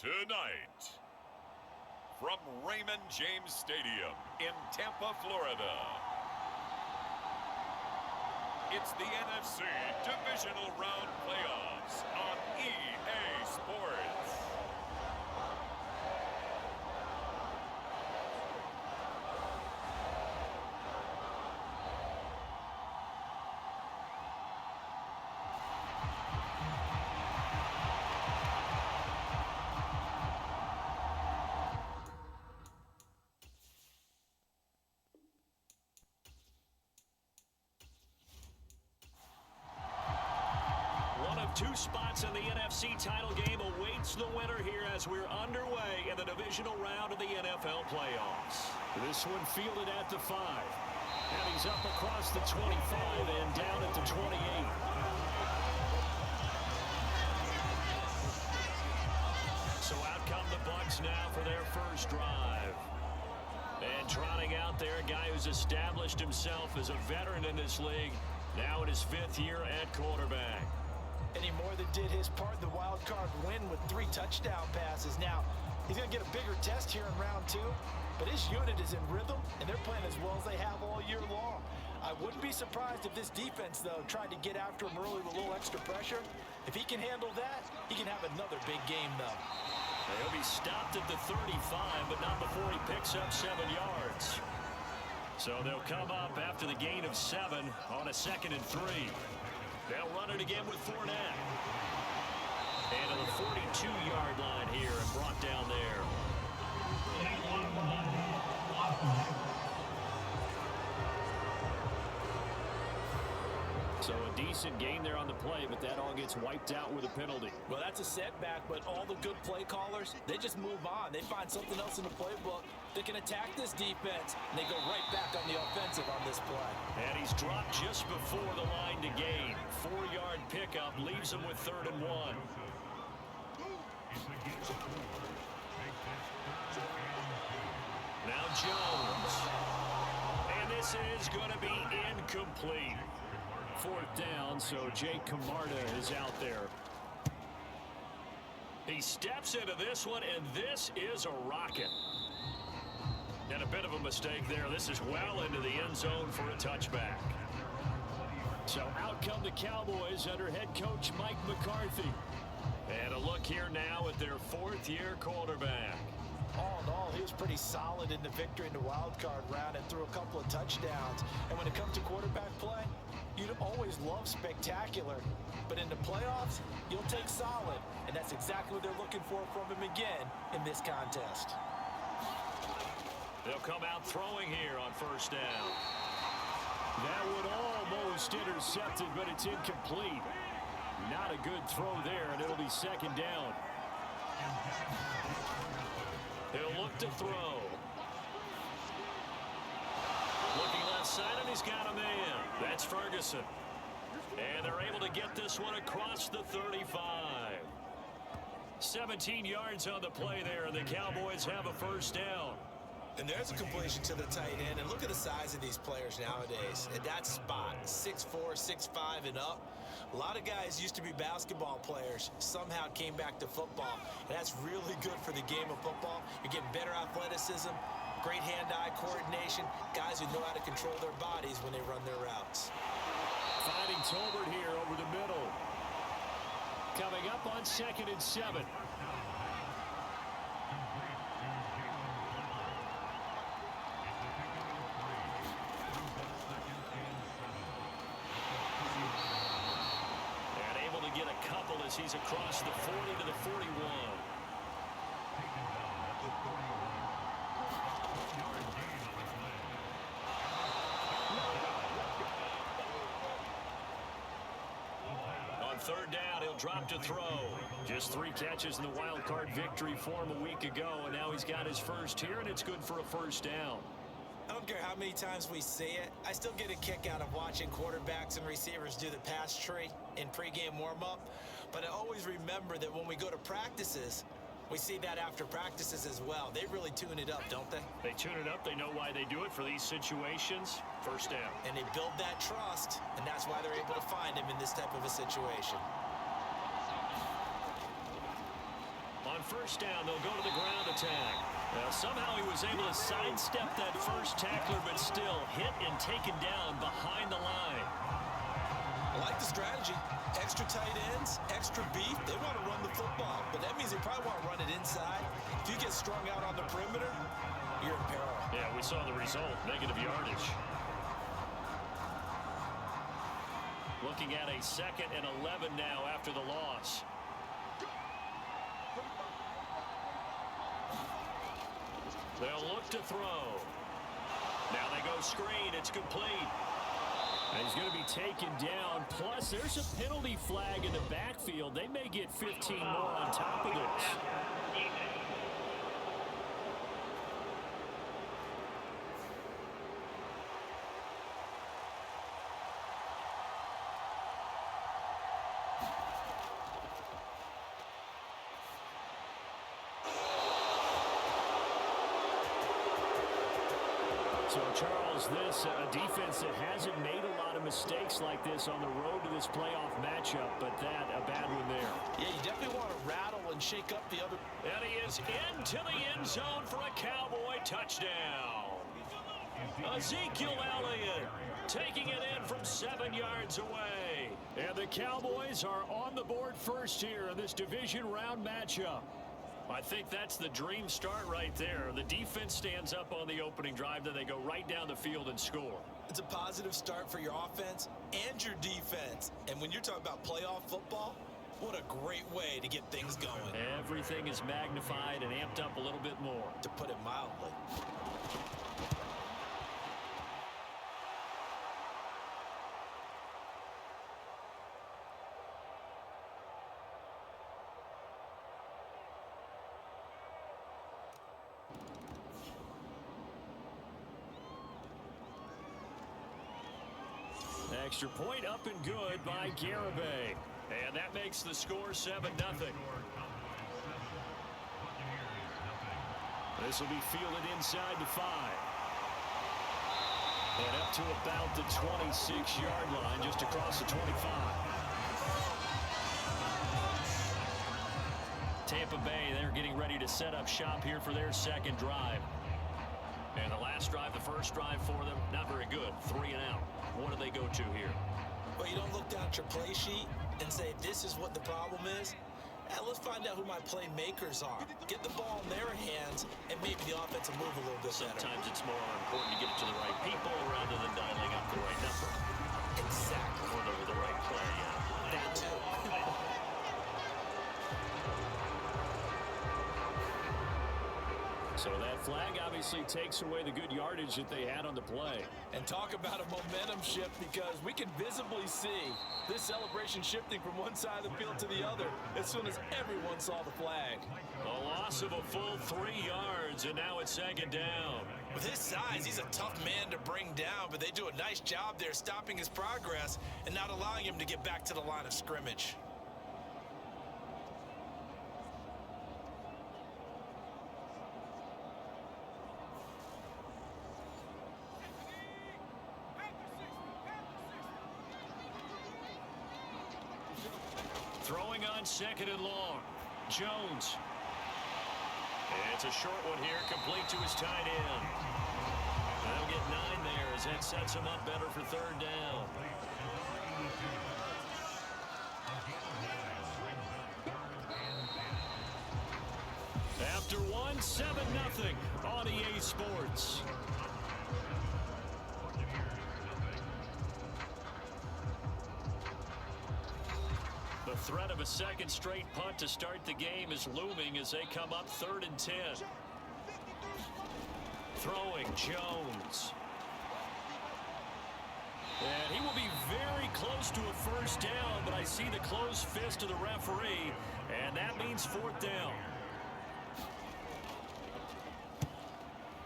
Tonight, from Raymond James Stadium in Tampa, Florida, it's the NFC Divisional Round Playoffs on EA Sports. Two spots in the NFC title game awaits the winner here as we're underway in the divisional round of the NFL playoffs. This one fielded at the 5. And he's up across the 25 and down at the 28. So out come the Bucs now for their first drive. And trotting out there, a guy who's established himself as a veteran in this league, now in his 5th year at quarterback. And he more than did his part in the wild card win with 3 touchdown passes. Now, he's going to get a bigger test here in round 2, but his unit is in rhythm, and they're playing as well as they have all year long. I wouldn't be surprised if this defense, though, tried to get after him early with a little extra pressure. If he can handle that, he can have another big game, though. He'll be stopped at the 35, but not before he picks up 7 yards. So they'll come up after the gain of 7 on a 2nd and 3. They'll run it again with Fournette. And to the 42-yard line here and brought down there. So a decent gain there on the play, but that all gets wiped out with a penalty. Well, that's a setback, but all the good play callers, they just move on. They find something else in the playbook that can attack this defense, and they go right back on the offensive on this play. And he's dropped just before the line to gain. 4-yard pickup leaves him with 3rd and 1. Now Jones. And this is going to be incomplete. 4th down, so Jake Camarda is out there. He steps into this one, and this is a rocket. And a bit of a mistake there. This is well into the end zone for a touchback. So out come the Cowboys under head coach Mike McCarthy. And a look here now at their 4th-year quarterback. All in all, he was pretty solid in the victory in the wild card round and threw a couple of touchdowns. And when it comes to quarterback play, you'd always love spectacular. But in the playoffs, you'll take solid. And that's exactly what they're looking for from him again in this contest. They'll come out throwing here on 1st down. That would almost intercept it, but it's incomplete. Not a good throw there, and it'll be 2nd down. He'll look to throw. Looking left side, and he's got a man. That's Ferguson. And they're able to get this one across the 35. 17 yards on the play there, and the Cowboys have a 1st down. And there's a completion to the tight end. And look at the size of these players nowadays. At that spot, 6'4", 6'5", and up. A lot of guys used to be basketball players, somehow came back to football. And that's really good for the game of football. You're getting better athleticism, great hand-eye coordination, guys who know how to control their bodies when they run their routes. Finding Tolbert here over the middle. Coming up on 2nd and 7. He's across the 40 to the 41. On 3rd down, he'll drop to throw. Just 3 catches in the wild card victory for him a week ago, and now he's got his first here, and it's good for a 1st down. I don't care how many times we see it. I still get a kick out of watching quarterbacks and receivers do the pass tree in pregame warm-up. But I always remember that when we go to practices, we see that after practices as well. They really tune it up, don't they? They tune it up. They know why they do it for these situations. 1st down. And they build that trust, and that's why they're able to find him in this type of a situation. On first down. They'll go to the ground attack. Somehow he was able to sidestep that first tackler, but still hit and taken down behind the line. I like the strategy. Extra tight ends, extra beef. They want to run the football, but that means they probably want to run it inside. If you get strung out on the perimeter, you're in peril. Yeah, we saw the result, negative yardage. Looking at a 2nd and 11 now after the loss. They'll look to throw. Now they go screen. It's complete. And he's going to be taken down. Plus, there's a penalty flag in the backfield. They may get 15 more on top of this. So, Charles, this defense that hasn't made a lot of mistakes like this on the road to this playoff matchup, but that, a bad one there. Yeah, you definitely want to rattle and shake up the other. And he is into the end zone for a Cowboy touchdown. Ezekiel Elliott taking it in from 7 yards away. And the Cowboys are on the board first here in this division round matchup. I think that's the dream start right there. The defense stands up on the opening drive, then they go right down the field and score. It's a positive start for your offense and your defense. And when you're talking about playoff football, what a great way to get things going. Everything is magnified and amped up a little bit more. To put it mildly. Extra point up and good by Garibay. And that makes the score 7-0. This will be fielded inside the 5. And up to about the 26-yard line, just across the 25. Tampa Bay, they're getting ready to set up shop here for their second drive. And the last drive, the first drive for them, not very good. 3 and out. What do they go to here? Well, you don't look down at your play sheet and say, this is what the problem is. Let's find out who my playmakers are. Get the ball in their hands, and maybe the offense will move a little bit better. Sometimes it's more important to get it to the right people rather than dialing up the right number. Exactly. Or the right play, yeah. That too. So that flag obviously takes away the good yardage that they had on the play. And talk about a momentum shift, because we can visibly see this celebration shifting from one side of the field to the other as soon as everyone saw the flag. A loss of a full 3 yards, and now it's 2nd down. With his size, he's a tough man to bring down, but they do a nice job there stopping his progress and not allowing him to get back to the line of scrimmage. Throwing on 2nd and long. Jones. It's a short one here, complete to his tight end. They'll get 9 there as that sets him up better for 3rd down. After one, 7-0 on EA Sports. The threat of a second straight punt to start the game is looming as they come up 3rd and 10. Throwing Jones. And he will be very close to a first down, but I see the closed fist of the referee, and that means 4th down.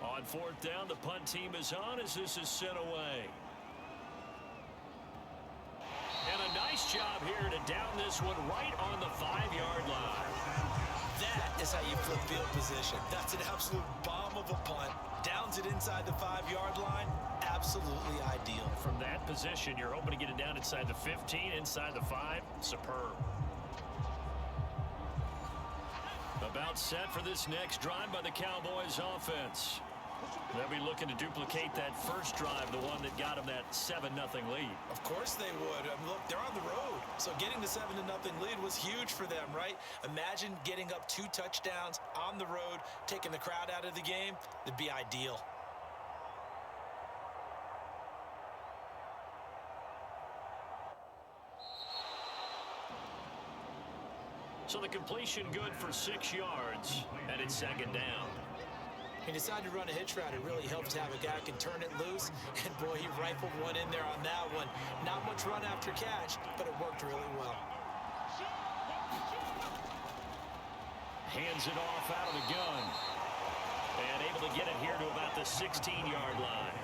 On 4th down, the punt team is on as this is sent away. And a nice job here to down this one right on the 5-yard line. That is how you flip field position. That's an absolute bomb of a punt. Downs it inside the 5-yard line. Absolutely ideal. From that position, you're hoping to get it down inside the 15, inside the 5. Superb. About about set for this next drive by the Cowboys offense. They'll be looking to duplicate that first drive, the one that got them that 7-0 lead. Of course they would. Look, they're on the road, so getting the 7-0 lead was huge for them, right? Imagine getting up 2 touchdowns on the road, taking the crowd out of the game. It'd be ideal. So the completion good for 6 yards, and it's second down. He decided to run a hitch route. It really helps to have a guy who can turn it loose. And, boy, he rifled one in there on that one. Not much run after catch, but it worked really well. Hands it off out of the gun. And able to get it here to about the 16-yard line.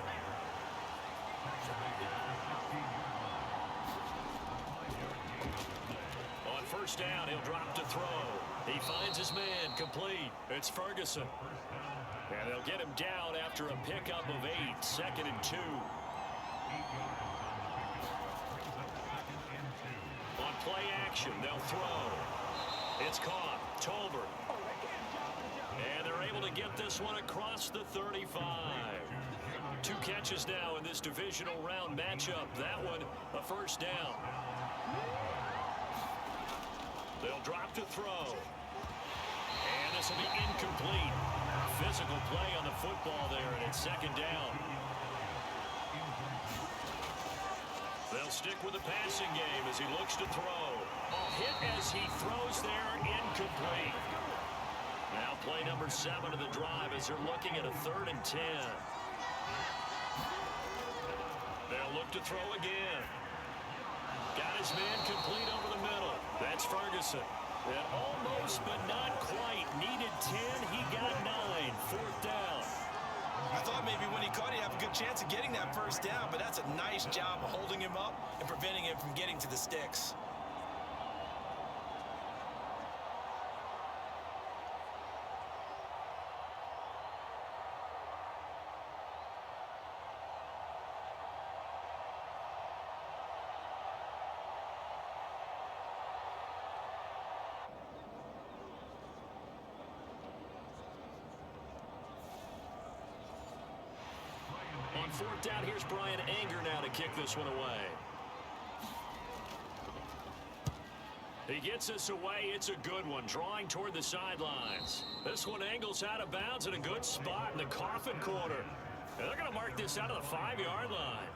On first down, he'll drop to throw. He finds his man, complete. It's Ferguson. And they'll get him down after a pickup of 8, 2nd and 2. On play action, they'll throw. It's caught. Tolbert. And they're able to get this one across the 35. 2 catches now in this divisional round matchup. That one, a first down. They'll drop to throw. And this will be incomplete. Physical play on the football there, and it's second down. They'll stick with the passing game as he looks to throw. A hit as he throws there, incomplete. Now play number 7 of the drive as they're looking at a 3rd and 10. They'll look to throw again. Got his man complete over the middle. That's Ferguson. And almost, but not quite. Needed 10. He got 9. 4th down. I thought maybe when he caught it, he'd have a good chance of getting that first down, but that's a nice job of holding him up and preventing him from getting to the sticks. On 4th down, here's Brian Anger now to kick this one away. He gets this away. It's a good one, drawing toward the sidelines. This one angles out of bounds in a good spot in the coffin corner. And they're going to mark this out of the 5-yard line.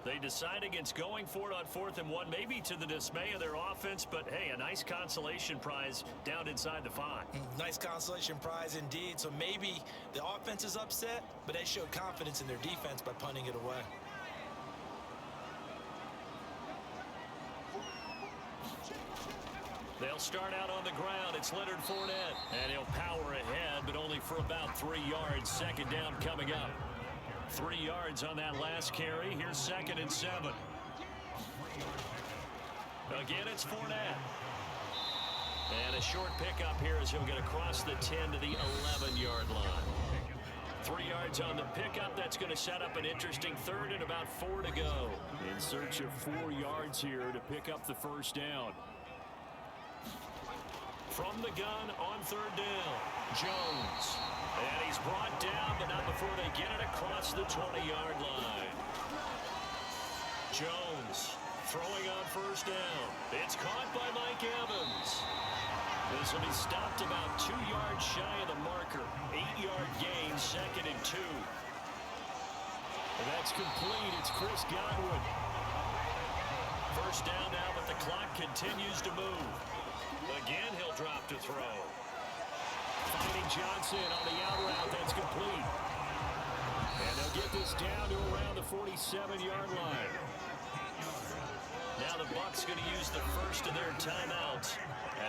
They decide against going for it on 4th and 1, maybe to the dismay of their offense, but hey, a nice consolation prize down inside the 5. Nice consolation prize indeed. So maybe the offense is upset, but they showed confidence in their defense by punting it away. They'll start out on the ground. It's Leonard Fournette, and he'll power ahead, but only for about 3 yards. Second down coming up. 3 yards on that last carry. Here's 2nd and 7. Again, it's Fournette. And a short pickup here as he'll get across the 10 to the 11-yard line. 3 yards on the pickup. That's going to set up an interesting 3rd and about 4 to go. In search of 4 yards here to pick up the first down. From the gun on 3rd down, Jones. And he's brought down, but not before they get it across the 20-yard line. Jones throwing on first down. It's caught by Mike Evans. This will be stopped about 2 yards shy of the marker. 8-yard gain, 2nd and 2. And that's complete. It's Chris Godwin. First down now, but the clock continues to move. Again, he'll drop to throw. Finding Johnson on the out route. That's complete. And they'll get this down to around the 47-yard line. Now the Bucs going to use the first of their timeouts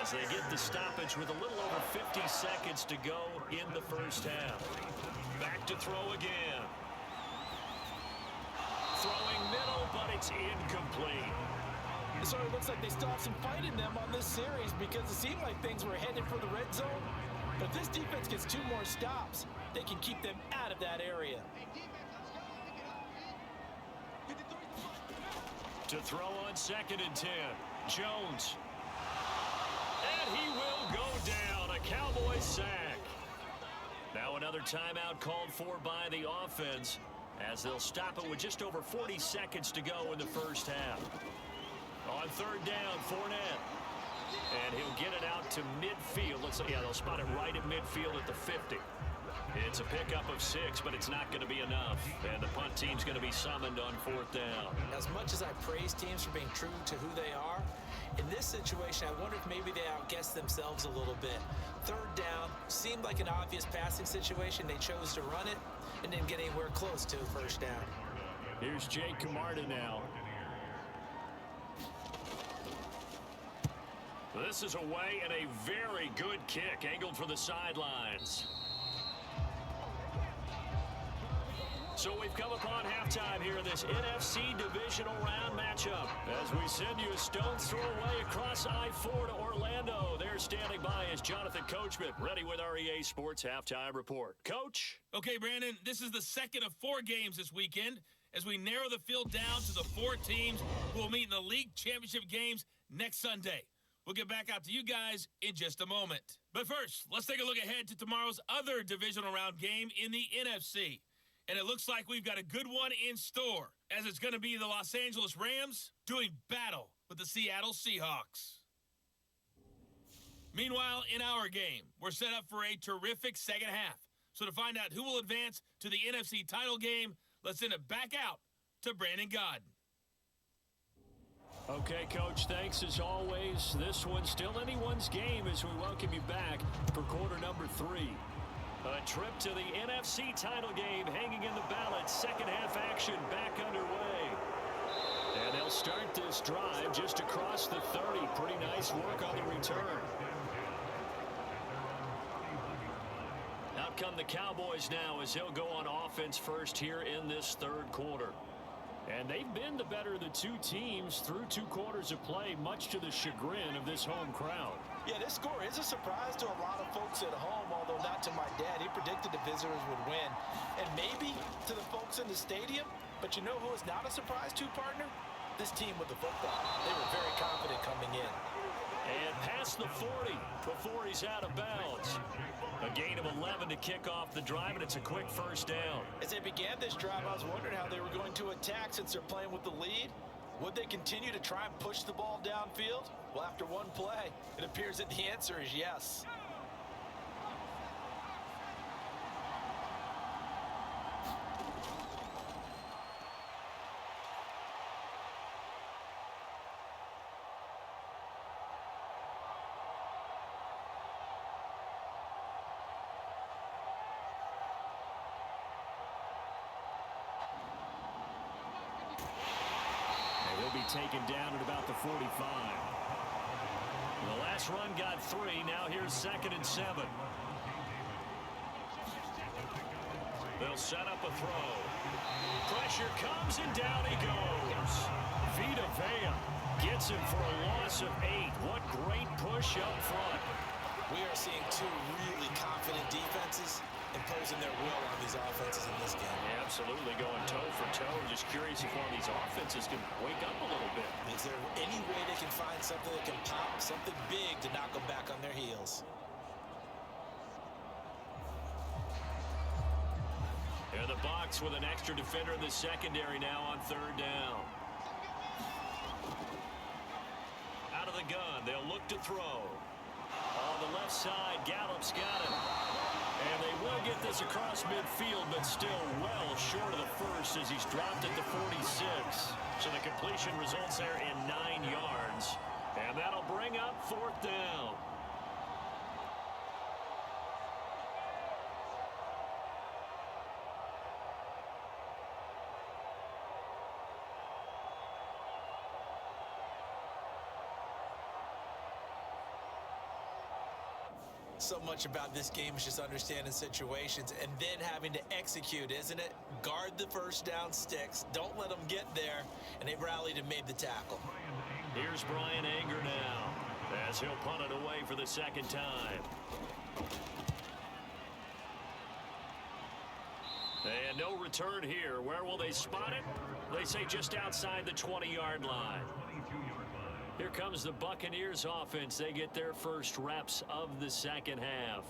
as they get the stoppage with a little over 50 seconds to go in the first half. Back to throw again. Throwing middle, but it's incomplete. It sort of looks like they still have some fight in them on this series because it seemed like things were headed for the red zone. But if this defense gets 2 more stops, they can keep them out of that area. To throw on 2nd and 10, Jones. And he will go down. A Cowboys a sack. Now another timeout called for by the offense as they'll stop it with just over 40 seconds to go in the first half. On third down, Fournette. And he'll get it out to midfield. They'll spot it right at midfield at the 50. It's a pickup of 6, but it's not going to be enough. And the punt team's going to be summoned on fourth down. As much as I praise teams for being true to who they are, in this situation, I wonder if maybe they outguessed themselves a little bit. Third down seemed like an obvious passing situation. They chose to run it and didn't get anywhere close to first down. Here's Jake Camarda now. This is away and a very good kick angled for the sidelines. So we've come upon halftime here in this NFC divisional round matchup. As we send you a stone's throw away across I-4 to Orlando. There standing by is Jonathan Coachman, ready with our EA Sports Halftime Report. Coach? Okay, Brandon, this is the second of 4 games this weekend as we narrow the field down to the 4 teams who will meet in the league championship games next Sunday. We'll get back out to you guys in just a moment. But first, let's take a look ahead to tomorrow's other divisional round game in the NFC. And it looks like we've got a good one in store, as it's going to be the Los Angeles Rams doing battle with the Seattle Seahawks. Meanwhile, in our game, we're set up for a terrific second half. So to find out who will advance to the NFC title game, let's send it back out to Brandon Godden. Okay, Coach, thanks as always. This one's still anyone's game as we welcome you back for quarter number 3. A trip to the NFC title game hanging in the balance. Second half action back underway. And they'll start this drive just across the 30. Pretty nice work on the return. Out come the Cowboys now as they'll go on offense first here in this third quarter. And they've been the better of the 2 teams through 2 quarters of play, much to the chagrin of this home crowd. Yeah, this score is a surprise to a lot of folks at home, although not to my dad. He predicted the visitors would win. And maybe to the folks in the stadium, but you know who is not a surprise to, partner? This team with the football. They were very confident coming in. And past the 40 before he's out of bounds. A gain of 11 to kick off the drive, and it's a quick first down. As they began this drive, I was wondering how they were going to attack since they're playing with the lead. Would they continue to try and push the ball downfield? Well, after one play, it appears that the answer is yes. Be taken down at about the 45. The last run got 3. Now here's 2nd and 7. They'll set up a throw. Pressure comes and down he goes. Vita Vea gets him for a loss of 8. What great push up front. We are seeing 2 really confident defenses imposing their will on these offenses in this game. Yeah, absolutely, going toe for toe. Just curious if one of these offenses can wake up a little bit. Is there any way they can find something that can pop, something big to knock them back on their heels? In the box with an extra defender in the secondary now on third down. Out of the gun, they'll look to throw. On the left side, Gallup's got it. And they will get this across midfield, but still well short of the first as he's dropped at the 46. So the completion results there in 9 yards. And that'll bring up fourth down. So much about this game is just understanding situations and then having to execute, isn't it? Guard the first down sticks. Don't let them get there. And they rallied and made the tackle. Here's Brian Anger now as he'll punt it away for the second time. And no return here. Where will they spot it? They say just outside the 20-yard line. Here comes the Buccaneers offense. They get their first reps of the second half.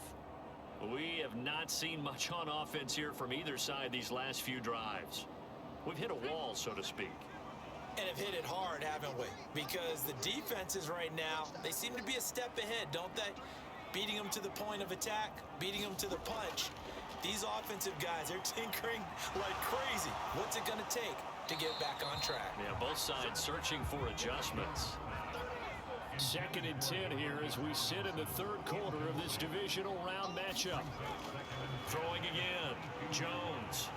We have not seen much on offense here from either side these last few drives. We've hit a wall, so to speak. And have hit it hard, haven't we? Because the defenses right now, they seem to be a step ahead, don't they? Beating them to the point of attack, beating them to the punch. These offensive guys, they're tinkering like crazy. What's it going to take to get back on track? Yeah, both sides searching for adjustments. 2nd and 10 here as we sit in the 3rd quarter of this divisional round matchup. Throwing again, Jones.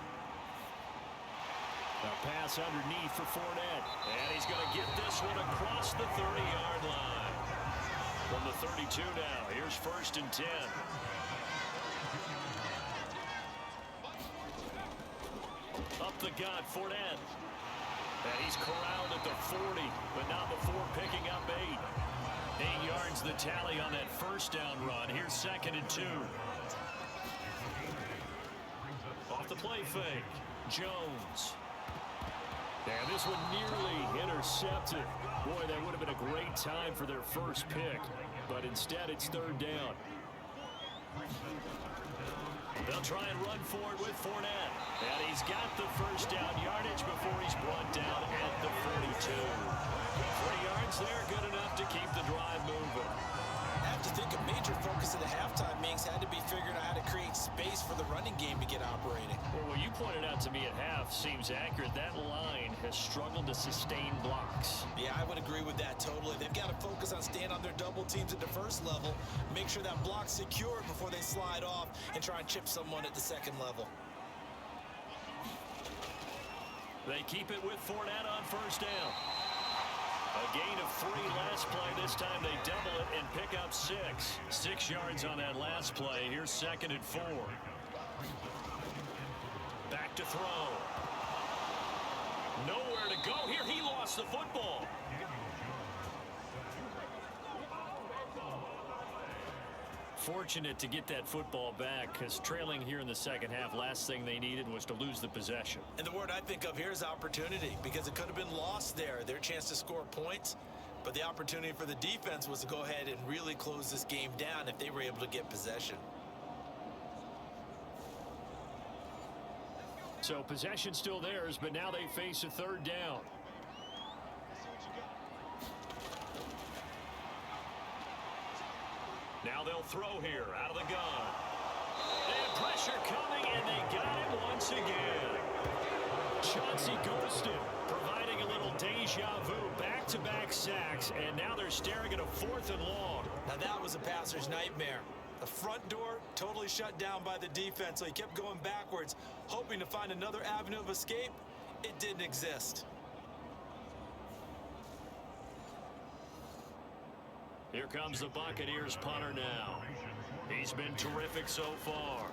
A pass underneath for Fournette. And he's going to get this one across the 30-yard line. From the 32 now, here's 1st and 10. Up the gut, Fournette. And he's corralled at the 40, but not before picking up 8. 8 yards the tally on that 1st down run. Here's 2nd and 2. Off the play fake, Jones. And this one nearly intercepted. Boy, that would have been a great time for their first pick, but instead it's 3rd down. They'll try and run for it with Fournette. And he's got the 1st down yardage before he's brought down at the 42. 40 yards there, good enough to keep the drive moving. I have to think a major focus of the halftime meetings had to be figuring out how to create space for the running game to get operating. Well, what you pointed out to me at half seems accurate. That line has struggled to sustain blocks. Yeah, I would agree with that totally. They've got to focus on staying on their double teams at the 1st level, make sure that block's secured before they slide off and try and chip someone at the 2nd level. They keep it with Fournette on 1st down. A gain of 3 last play. This time they double it and pick up 6. 6 yards on that last play. Here's 2nd and 4. Back to throw. Nowhere to go here. He lost the football. Fortunate to get that football back, because trailing here in the 2nd half, last thing they needed was to lose the possession. And the word I think of here is opportunity, because it could have been lost there, their chance to score points. But the opportunity for the defense was to go ahead and really close this game down if they were able to get possession. So possession still theirs, but now they face a 3rd down. Now they'll throw here out of the gun. And pressure coming, and they got him once again. Chauncey Golston providing a little deja vu. Back-to-back sacks, and now they're staring at a 4th and long. Now that was a passer's nightmare. The front door totally shut down by the defense, so he kept going backwards, hoping to find another avenue of escape. It didn't exist. Here comes the Buccaneers punter now. He's been terrific so far.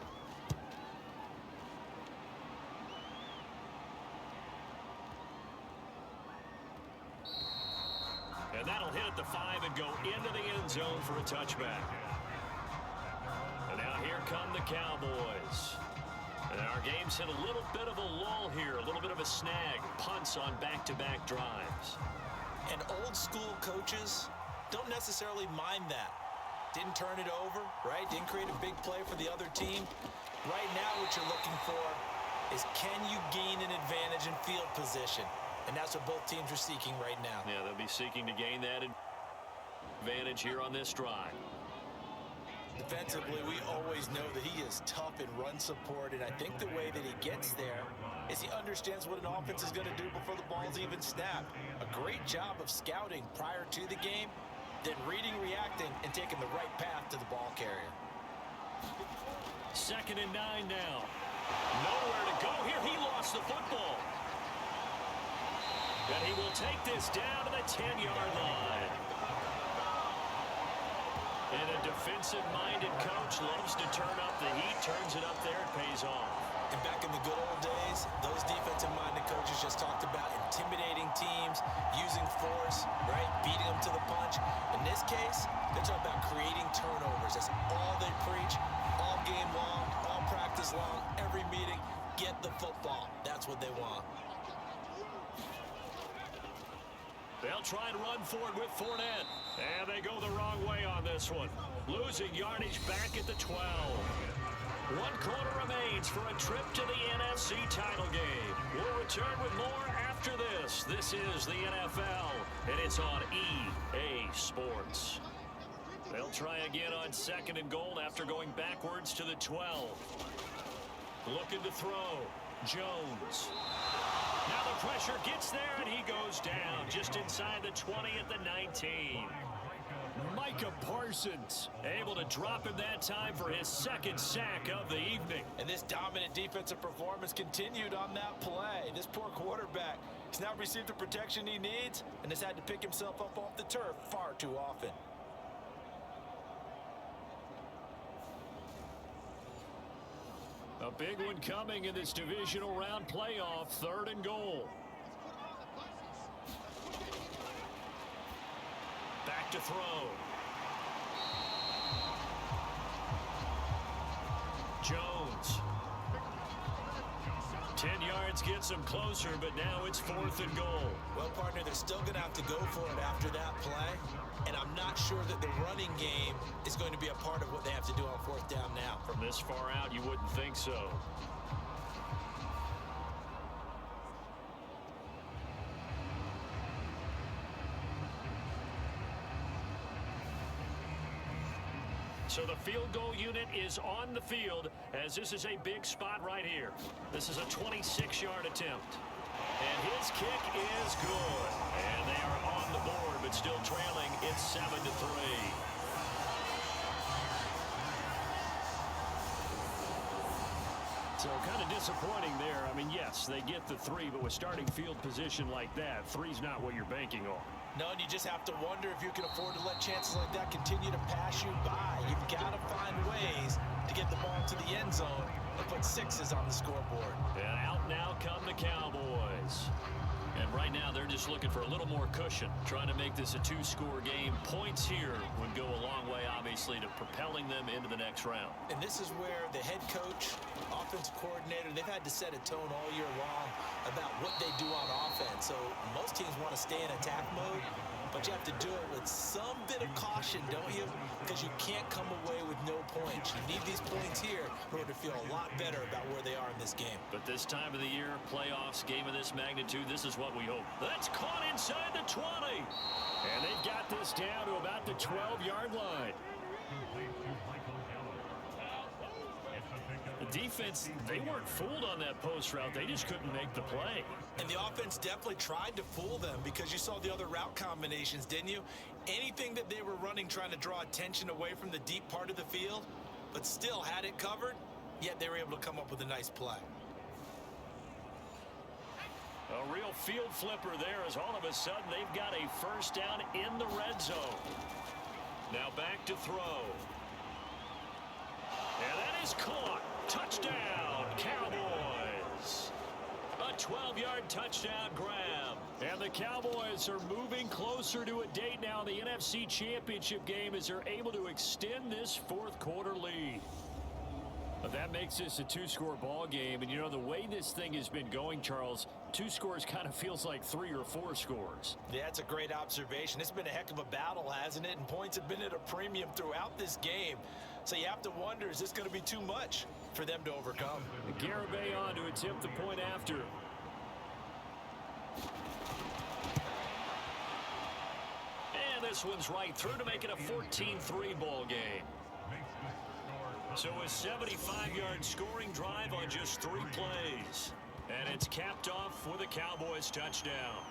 And that'll hit at the 5 and go into the end zone for a touchback. And now here come the Cowboys. And our game's hit a little bit of a lull here, a little bit of a snag. Punts on back-to-back drives. And old school coaches don't necessarily mind that. Didn't turn it over, right? Didn't create a big play for the other team. Right now what you're looking for is, can you gain an advantage in field position? And that's what both teams are seeking right now. Yeah, they'll be seeking to gain that advantage here on this drive. Defensively, we always know that he is tough in run support, and I think the way that he gets there is he understands what an offense is going to do before the ball's even snapped. A great job of scouting prior to the game, then reading, reacting, and taking the right path to the ball carrier. 2nd and 9 now. Nowhere to go here. He lost the football. And he will take this down to the 10-yard line. And a defensive-minded coach loves to turn up the heat, turns it up there, it pays off. And back in the good old days, those defensive-minded coaches just talked about intimidating teams, using force, right, beating them to the punch. In this case, they're talking about creating turnovers. That's all they preach, all game long, all practice long, every meeting. Get the football. That's what they want. They'll try and run for it with Fournette. And they go the wrong way on this one. Losing yardage back at the 12. 1 quarter remains for a trip to the NFC title game. We'll return with more after this. This is the NFL, and it's on EA Sports. They'll try again on 2nd and goal after going backwards to the 12. Looking to throw. Jones. Now the pressure gets there, and he goes down just inside the 20 at the 19. Micah Parsons able to drop him that time for his 2nd sack of the evening. And this dominant defensive performance continued on that play. This poor quarterback has now received the protection he needs and has had to pick himself up off the turf far too often. A big one coming in this divisional round playoff. 3rd and goal. Back to throw. Jones. 10 yards gets him closer, but now it's 4th and goal. Well, partner, they're still going to have to go for it after that play. And I'm not sure that the running game is going to be a part of what they have to do on 4th down now. From this far out, you wouldn't think so. So the field goal unit is on the field as this is a big spot right here. This is a 26-yard attempt. And his kick is good. And they are on the board, but still trailing. It's 7-3. So kind of disappointing there. I mean, yes, they get the 3, but with starting field position like that, 3's not what you're banking on. No, and you just have to wonder if you can afford to let chances like that continue to pass you by. You've got to find ways to get the ball to the end zone and put 6s on the scoreboard. And out now come the Cowboys. And right now they're just looking for a little more cushion, trying to make this a 2-score game. Points here would go a long way, obviously, to propelling them into the next round. And this is where the head coach, offensive coordinator, they've had to set a tone all year long about what they do on offense. So most teams want to stay in attack mode, but you have to do it with some bit of caution, don't you? Because you can't come away with no points. You need these points here in order to feel a lot better about where they are in this game. But this time of the year, playoffs, game of this magnitude, this is what we hope. That's caught inside the 20. And they've got this down to about the 12-yard line. The defense, they weren't fooled on that post route. They just couldn't make the play. And the offense definitely tried to fool them because you saw the other route combinations, didn't you? Anything that they were running trying to draw attention away from the deep part of the field, but still had it covered, yet they were able to come up with a nice play. A real field flipper there as all of a sudden they've got a 1st down in the red zone. Now back to throw. And that is caught. Touchdown, Cowboys. A 12-yard touchdown grab. And the Cowboys are moving closer to a date now in the NFC Championship game as they're able to extend this 4th quarter lead. But that makes this a 2-score ball game. And, you know, the way this thing has been going, Charles, 2 scores kind of feels like 3 or 4 scores. Yeah, that's a great observation. It's been a heck of a battle, hasn't it? And points have been at a premium throughout this game. So you have to wonder, is this going to be too much for them to overcome? Garibay on to attempt the point after. And this one's right through to make it a 14-3 ball game. So a 75-yard scoring drive on just 3 plays. And it's capped off with a Cowboys touchdown.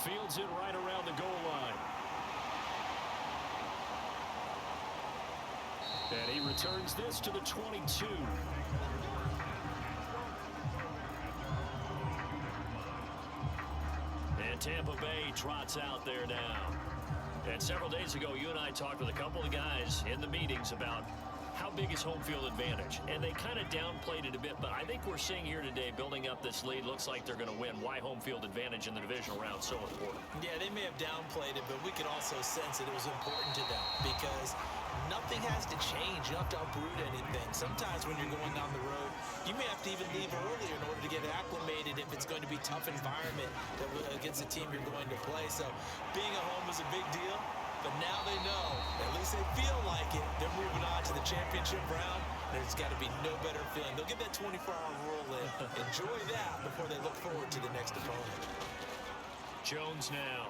Fields it right around the goal line. And he returns this to the 22. And Tampa Bay trots out there now. And several days ago, you and I talked with a couple of guys in the meetings about how big is home field advantage. And they kind of downplayed it a bit, but I think we're seeing here today, building up this lead, looks like they're going to win. Why home field advantage in the divisional round so important? Yeah, they may have downplayed it, but we could also sense that it was important to them because nothing has to change. You don't have to uproot anything. Sometimes when you're going down the road, you may have to even leave earlier in order to get acclimated if it's going to be a tough environment against the team you're going to play. So being at home is a big deal, but now they know, at least the championship round, there's got to be no better feeling. They'll get that 24-hour rule in. Enjoy that before they look forward to the next opponent. Jones now.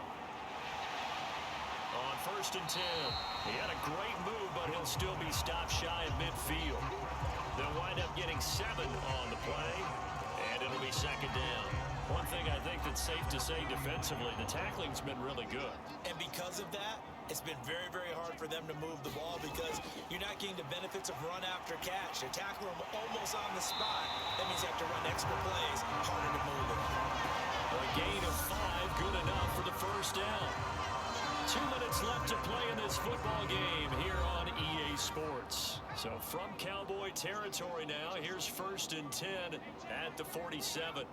On 1st and 10. He had a great move, but he'll still be stopped shy of midfield. They'll wind up getting 7 on the play, and it'll be 2nd down. One thing I think that's safe to say defensively, the tackling's been really good. And because of that, it's been very, very hard for them to move the ball because you're not getting the benefits of run after catch. They're tackling them almost on the spot. That means you have to run extra plays, harder to move it. A gain of 5, good enough for the 1st down. 2 minutes left to play in this football game here on EA Sports. So from Cowboy territory now, here's 1st and 10 at the 47.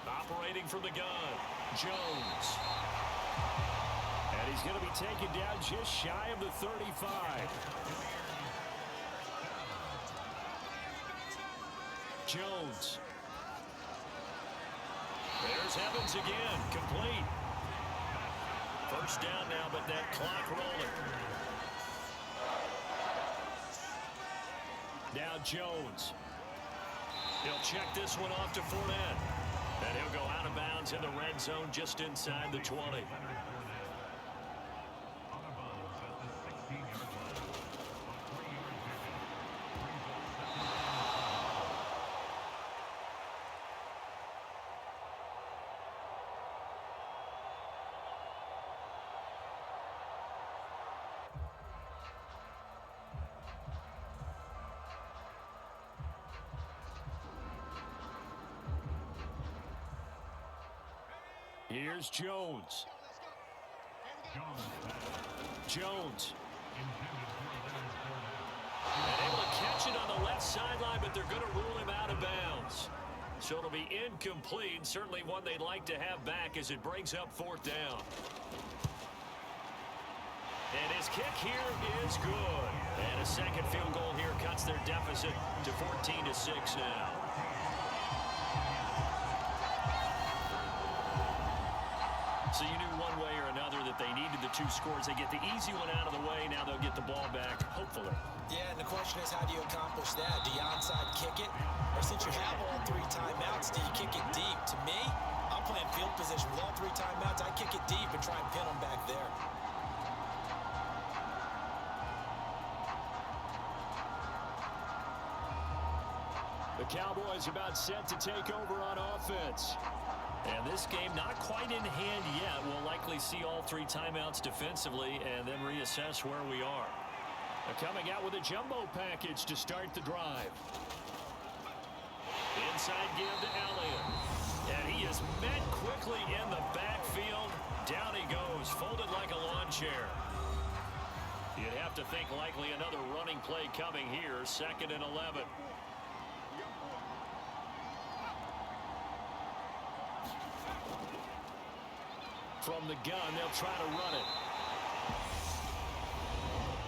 Operating from the gun, Jones. And he's going to be taken down just shy of the 35. Jones. There's Evans again, complete. 1st down now, but that clock rolling. Now Jones. He'll check this one off to Fournette. And he'll go out of bounds in the red zone just inside the 20. Here's Jones. Jones. And able to catch it on the left sideline, but they're going to rule him out of bounds. So it'll be incomplete. Certainly one they'd like to have back as it brings up 4th down. And his kick here is good. And a 2nd field goal here cuts their deficit to 14-6 now. So you knew one way or another that they needed the 2 scores. They get the easy one out of the way. Now they'll get the ball back, hopefully. Yeah, and the question is, how do you accomplish that? Do you onside kick it? Or since you have all 3 timeouts, do you kick it deep? To me, I'm playing field position. With all 3 timeouts, I kick it deep and try and pin them back there. The Cowboys about set to take over on offense. And this game not quite in hand yet. We'll likely see all 3 timeouts defensively and then reassess where we are. They're coming out with a jumbo package to start the drive. Inside give to Elliott. And he is met quickly in the backfield. Down he goes, folded like a lawn chair. You'd have to think likely another running play coming here. 2nd and 11. From the gun, they'll try to run it.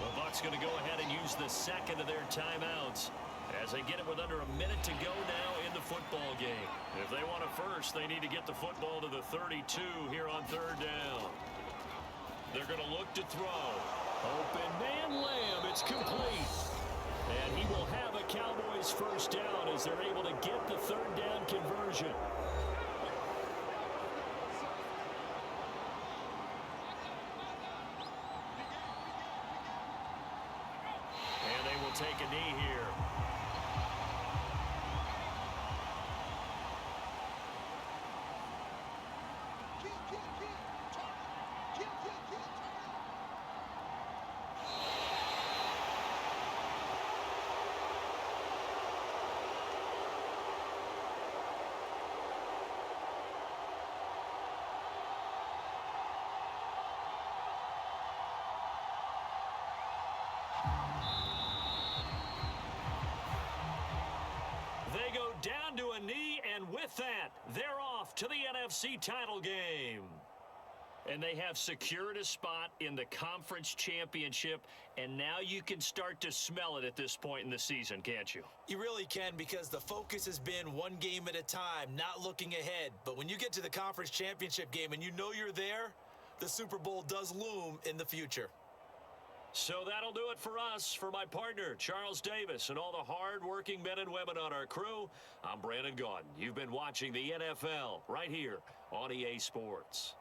The Bucs going to go ahead and use the 2nd of their timeouts as they get it with under a minute to go now in the football game. If they want a first, they need to get the football to the 32 here on 3rd down. They're going to look to throw. Open man Lamb. It's complete. And he will have a Cowboys 1st down as they're able to get the 3rd down conversion. Take a knee here. Down to a knee, and with that, they're off to the NFC title game. And they have secured a spot in the conference championship, and now you can start to smell it at this point in the season, can't you? You really can, because the focus has been one game at a time, not looking ahead. But when you get to the conference championship game and you know you're there, the Super Bowl does loom in the future. So that'll do it for us. For my partner, Charles Davis, and all the hard-working men and women on our crew, I'm Brandon Gaudin. You've been watching the NFL right here on EA Sports.